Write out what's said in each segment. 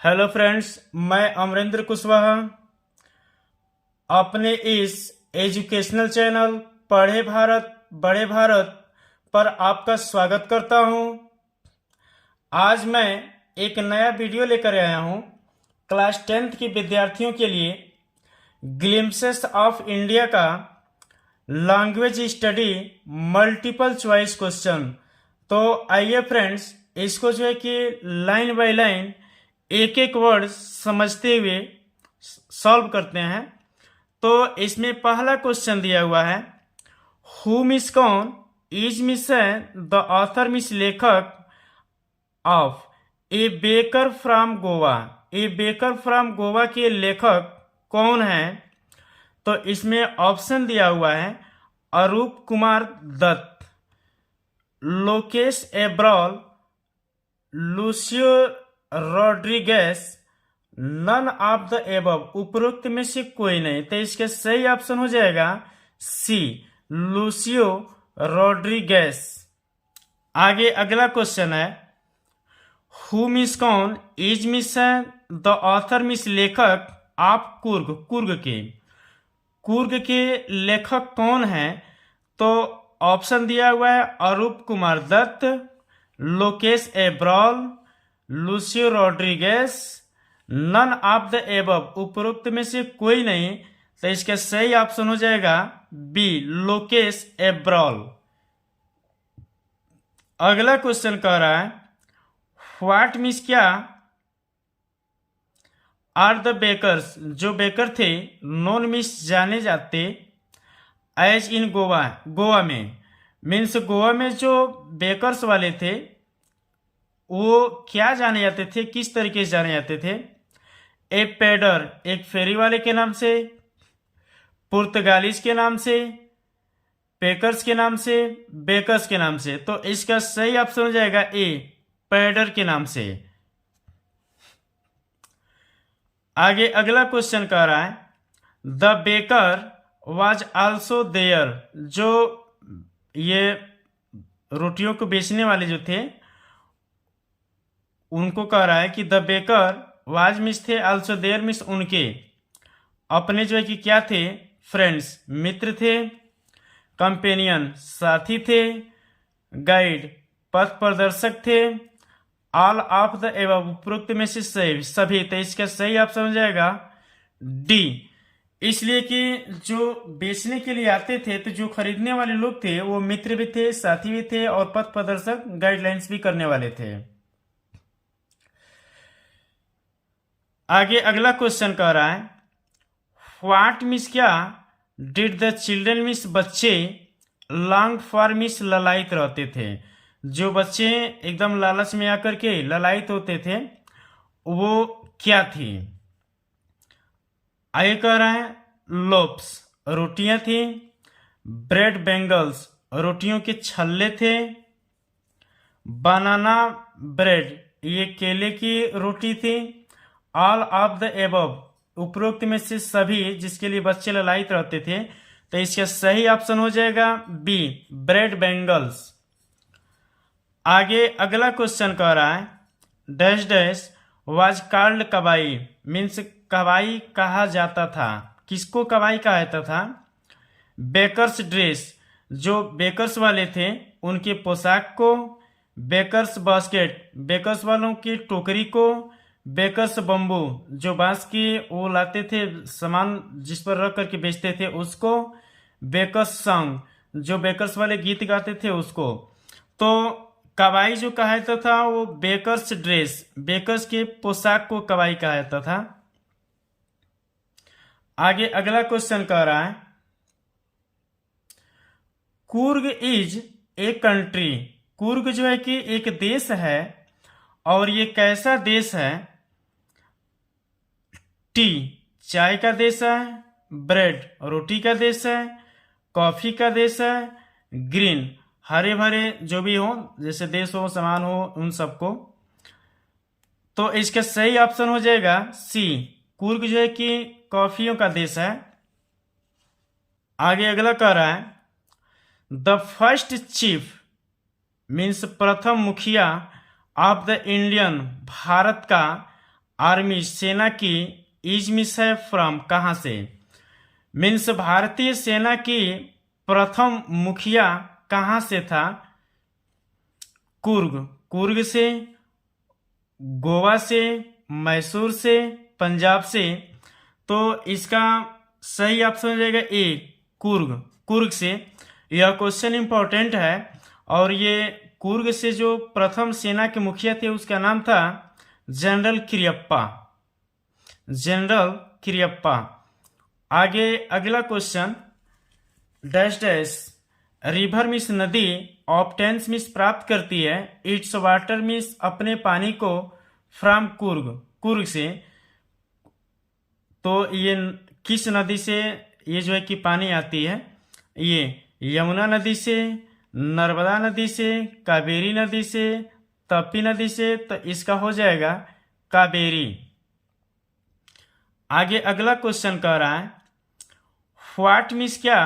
Hello friends, मैं अमरेंद्र कुशवाहा अपने इस एजुकेशनल चैनल पढ़े भारत बड़े भारत पर आपका स्वागत करता हूं। आज मैं एक नया वीडियो लेकर आया हूं क्लास 10th के विद्यार्थियों के लिए ग्लिम्पसेस ऑफ इंडिया का language study multiple choice question. तो आइए फ्रेंड्स, इसको जो है कि लाइन बाय लाइन एक एक वर्ड समझते हुए सॉल्व करते हैं। तो इसमें पहला क्वेश्चन दिया हुआ है, हु मिस कौन is miss the author miss लेखक of a baker from Goa. A baker from Goa के लेखक कौन है? तो इसमें ऑप्शन दिया हुआ है Arup Kumar Dutt, Lokesh Abrol, Lucio Rodrigues, none of the above. उपरोक्त में से कोई नहीं, तो इसका सही ऑप्शन हो जाएगा सी, लूसियो रॉड्रिगेस। आगे अगला क्वेश्चन है, हु मिस कौन is miss the author miss लेखक ऑफ कुर्ग के लेखक कौन है? तो ऑप्शन दिया हुआ है Arup Kumar Dutt, Lokesh Abrol, Lucio Rodrigues, none of the above. उपरोक्त में से कोई नहीं, तो इसका सही ऑप्शन हो जाएगा बी, लोकेश एब्रॉल। अगला क्वेश्चन कह रहा है, व्हाट मीन्स क्या आर द बेकर्स, जो बेकर थे नॉन मिस जाने जाते एज इन गोवा में। मीन्स गोवा में जो बेकर्स वाले थे वो क्या जाने जाते थे, किस तरीके से जाने जाते थे? ए पेडर, एक फेरी वाले के नाम से, पुर्तगालीज के नाम से, पेकर्स के नाम से, बेकर्स के नाम से। तो इसका सही ऑप्शन हो जाएगा ए, पेडर के नाम से। आगे अगला क्वेश्चन कह रहा है, the baker was also there, जो ये रोटियों को बेचने वाले जो थे उनको कह रहा है कि द बेकर वाज मिस थे, आल्सो देयर मिस उनके अपने जो है कि क्या थे? फ्रेंड्स, मित्र थे, कंपेनियन साथी थे, गाइड पथ प्रदर्शक थे, ऑल ऑफ द एबव। उपरोक्त में से सभी। तो इसका सही ऑप्शन हो जाएगा डी, इसलिए कि जो बेचने के लिए आते थे तो जो खरीदने वाले लोग थे वो मित्र भी थे, साथी भी थे और पथ प्रदर्शक गाइडलाइंस भी करने वाले थे। आगे अगला क्वेश्चन कह रहा है, व्हाट मिस क्या डिड द चिल्ड्रन मिस, बच्चे लॉन्ग फॉर मिस ललायत रहते थे। जो बच्चे एकदम लालच में आकर के ललायत होते थे वो क्या थी? आगे कह रहा है, लोप्स रोटियां थी, ब्रेड बेंगल्स रोटियों के छल्ले थे, बनाना ब्रेड ये केले की रोटी थी, ऑल ऑफ द एबव। उपरोक्त में से सभी जिसके लिए बच्चे ललायत रहते थे। तो इसका सही ऑप्शन हो जाएगा बी, ब्रेड बेंगल्स। आगे अगला क्वेश्चन कह रहा है, dash dash was called Kabai, means Kabai कहा जाता था। किसको कबाई कहा जाता था? बेकर्स ड्रेस, जो बेकर्स वाले थे उनके पोशाक को, बेकर्स बास्केट बेकर्स वालों की टोकरी को, बेकर्स बम्बू जो बांस की वो लाते थे सामान जिस पर रख करके बेचते थे उसको, बेकर्स सॉन्ग जो बेकर्स वाले गीत गाते थे उसको। तो कबाई जो कहा जाता था वो बेकर्स ड्रेस, बेकर्स के पोशाक को कबाई कहा जाता था। आगे अगला क्वेश्चन कह रहा है, Coorg is a country. Coorg जो है कि एक देश है, और ये कैसा देश है? टी चाय का देश है, ब्रेड रोटी का देश है, कॉफी का देश है, ग्रीन हरे भरे जो भी हो, जैसे देश हो सामान हो उन सबको। तो इसका सही ऑप्शन हो जाएगा सी, कुर्ग जो है कि कॉफियों का देश है। आगे अगला कह रहा है, द फर्स्ट चीफ मीन्स प्रथम मुखिया ऑफ द इंडियन, भारत का आर्मी सेना की, इज मिस है फ्रॉम कहाँ से, मीन्स भारतीय सेना की प्रथम मुखिया कहाँ से था, कुर्ग, कुर्ग से, गोवा से, मैसूर से, पंजाब से। तो इसका सही ऑप्शन हो जाएगा ए, कुर्ग, कुर्ग से। यह क्वेश्चन इंपॉर्टेंट है। और ये कुर्ग से जो प्रथम सेना के मुखिया थे उसका नाम था जनरल किरियप्पा, जनरल किरियप्पा। आगे अगला question, dash dash river miss नदी ऑप्टेंस मिस प्राप्त करती है इट्स वाटर मिस अपने पानी को फ्रॉम कुर्ग, कुर्ग से। तो ये किस नदी से ये जो है कि पानी आती है, ये यमुना नदी से, नर्मदा नदी से, कावेरी नदी से, ताप्ती नदी से। तो इसका हो जाएगा कावेरी। आगे अगला क्वेश्चन कह रहा है व्हाट मिस क्या,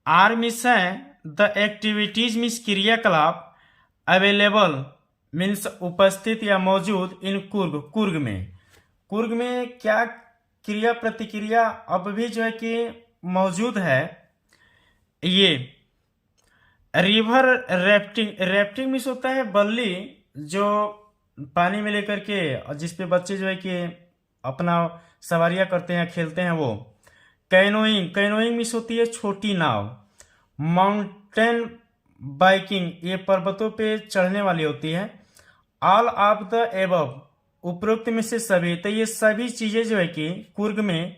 आर मिस है द एक्टिविटीज मिस क्रियाकलाप अवेलेबल मीन्स उपस्थित या मौजूद इन कुर्ग, कुर्ग में, कुर्ग में क्या क्रिया प्रतिक्रिया अब भी जो है कि मौजूद है। ये रिवर रैफ्टिंग, रैफ्टिंग मीन्स होता है बल्ली जो पानी में लेकर के और जिस पे बच्चे जो है कि अपना सवारियां करते हैं, खेलते हैं वो। कैनोइंग, कैनोइंग मीन्स होती है छोटी नाव। माउंटेन बाइकिंग, ये पर्वतों पे चढ़ने वाली होती है। ऑल ऑफ द एबव, उपरोक्त में से सभी। तो ये सभी चीजें जो है कि कुर्ग में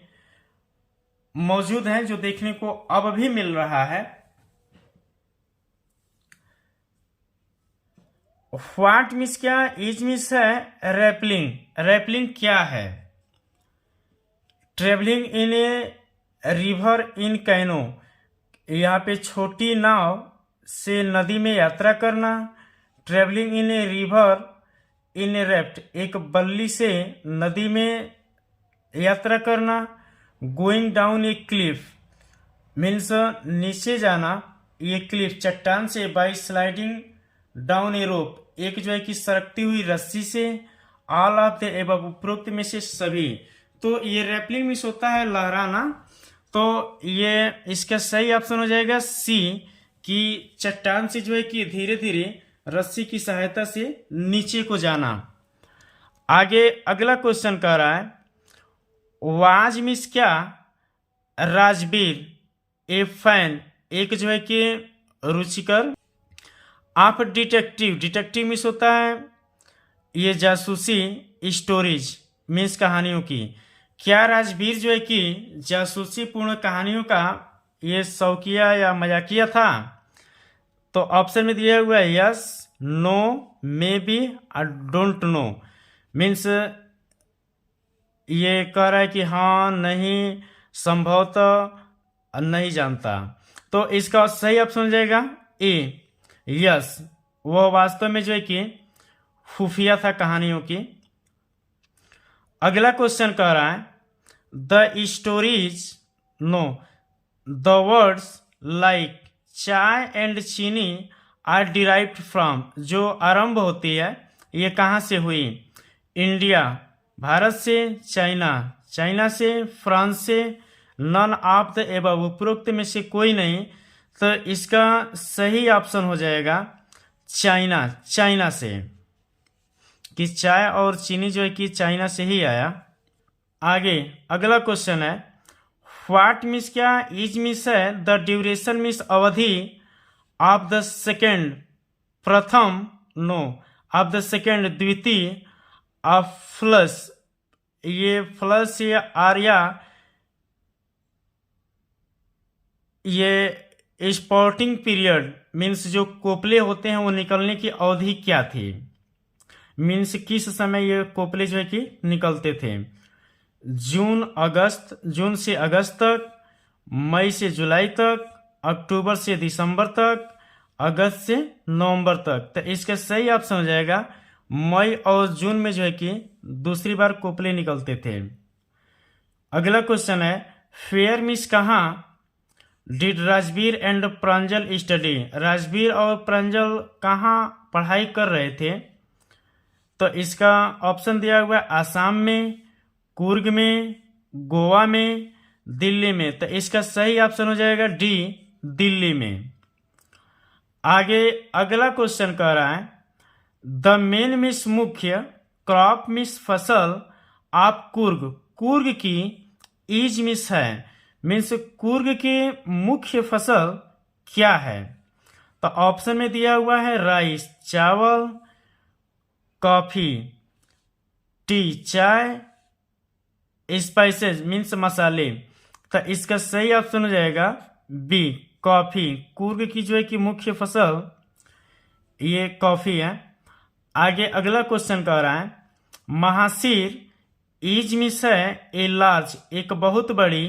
मौजूद हैं जो देखने को अब भी मिल रहा है। व्हाट मिस क्या, इज मिस है रैपलिंग, रैपलिंग क्या है, travelling in a river in canoe, यहाँ पे छोटी नाव से नदी में यात्रा करना। Travelling in a river in ए रेफ्ट, एक बल्ली से नदी में यात्रा करना। गोइंग डाउन ए क्लिफ मीन्स नीचे जाना, ये क्लिफ चट्टान से। बाई स्लाइडिंग डाउन ए रोप, एक जो है कि सरकती हुई रस्सी से। ऑल ऑफ द एबव, उपरोक्त में से सभी। तो ये रैपलिंग मीन्स होता है लहराना। तो ये इसका सही ऑप्शन हो जाएगा सी, कि चट्टान से जो है कि धीरे धीरे रस्सी की सहायता से नीचे को जाना। आगे अगला क्वेश्चन कह रहा है वाज मिस क्या, राजबीर ए फैन, एक जो है कि रुचिकर। आप डिटेक्टिव, डिटेक्टिव मिस होता है ये जासूसी स्टोरीज मीन्स कहानियों की। क्या राजवीर जो है कि जासूसी पूर्ण कहानियों का ये शौकिया या मजाकिया था। तो ऑप्शन में दिया हुआ है यस, नो, मे बी और डोंट नो। मीन्स ये कह रहा है कि हाँ, नहीं, संभवतः नहीं जानता। तो इसका सही ऑप्शन हो जाएगा ए, यस, वह वास्तव में जो है कि खुफिया था कहानियों की। अगला क्वेश्चन कह रहा है the stories, no, the words like chai and chini are derived from, जो आरंभ होती है ये कहाँ से हुई, इंडिया, भारत से, चाइना, चाइना से, फ्रांस से, नन ऑफ द एबव, उपरोक्त में से कोई नहीं। तो इसका सही ऑप्शन हो जाएगा चाइना, चाइना से, कि चाय और चीनी जो है कि चाइना से ही आया। आगे अगला क्वेश्चन है व्हाट मीन्स क्या, इज मीन्स है द ड्यूरेशन मीन्स अवधि ऑफ द सेकेंड, प्रथम, नो, ऑफ द सेकेंड, द्वितीय, ऑफ फ्लस, ये फ्लस या आर्या, ये स्पॉटिंग पीरियड मीन्स जो कोपले होते हैं वो निकलने की अवधि क्या थी, मीन्स किस समय ये कोपले जो है कि निकलते थे। जून अगस्त, जून से अगस्त तक, मई से जुलाई तक, अक्टूबर से दिसंबर तक, अगस्त से नवंबर तक। तो इसका सही ऑप्शन हो जाएगा मई और जून में जो है कि दूसरी बार कोपले निकलते थे। अगला क्वेश्चन है फेयर मिस कहाँ did Rajveer and Pranjal study, Rajveer और प्रांजल कहाँ पढ़ाई कर रहे थे। तो इसका ऑप्शन दिया हुआ है असम में, कुर्ग में, गोवा में, दिल्ली में। तो इसका सही ऑप्शन हो जाएगा डी, दिल्ली में। आगे अगला क्वेश्चन कह रहा है द मेन मीन्स मुख्य, क्रॉप मीन्स फसल ऑफ कुर्ग, कुर्ग की ईज मीन्स है, मीन्स कुर्ग की मुख्य फसल क्या है। तो ऑप्शन में दिया हुआ है राइस चावल, कॉफी टी चाय, स्पाइसेस मीन्स मसाले। तो इसका सही ऑप्शन हो जाएगा बी, कॉफी। कुर्ग की जो है कि मुख्य फसल ये कॉफी है। आगे अगला क्वेश्चन कह रहा है महासीर इज मीन्स है ए लार्ज, एक बहुत बड़ी,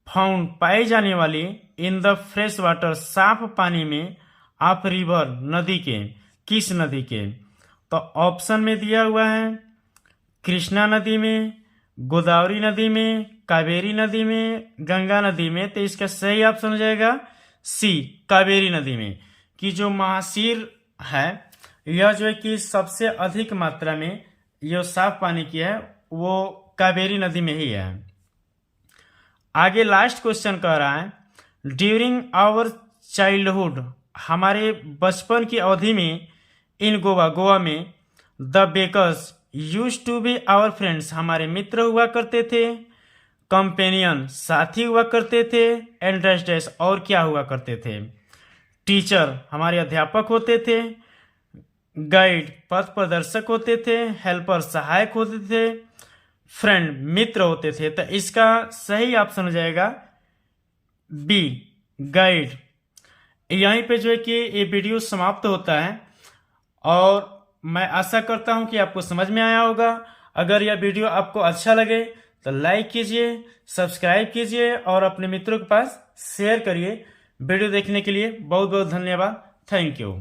फाउंड पाई जाने वाली, इन द फ्रेश वाटर साफ पानी में, ऑफ रिवर नदी के, किस नदी के। तो ऑप्शन में दिया हुआ है कृष्णा नदी में, गोदावरी नदी में, कावेरी नदी में, गंगा नदी में। तो इसका सही ऑप्शन हो जाएगा सी, कावेरी नदी में। कि जो महासीर है यह जो है कि सबसे अधिक मात्रा में यह साफ पानी की है वो कावेरी नदी में ही है। आगे लास्ट क्वेश्चन कह रहा है ड्यूरिंग आवर चाइल्डहुड, हमारे बचपन की अवधि में, इन गोवा, गोवा में, the bakers use to be our friends, हमारे मित्र हुआ करते थे, कंपेनियन साथी हुआ करते थे, एंड डैश डैश और क्या हुआ करते थे। टीचर हमारे अध्यापक होते थे, गाइड पथ प्रदर्शक होते थे, हेल्पर सहायक होते थे, फ्रेंड मित्र होते थे। तो इसका सही ऑप्शन हो जाएगा बी, गाइड। यहीं पे जो है कि ये वीडियो समाप्त होता है और मैं आशा करता हूं कि आपको समझ में आया होगा। अगर यह वीडियो आपको अच्छा लगे तो लाइक कीजिए, सब्सक्राइब कीजिए और अपने मित्रों के पास शेयर करिए। वीडियो देखने के लिए बहुत बहुत धन्यवाद। Thank you.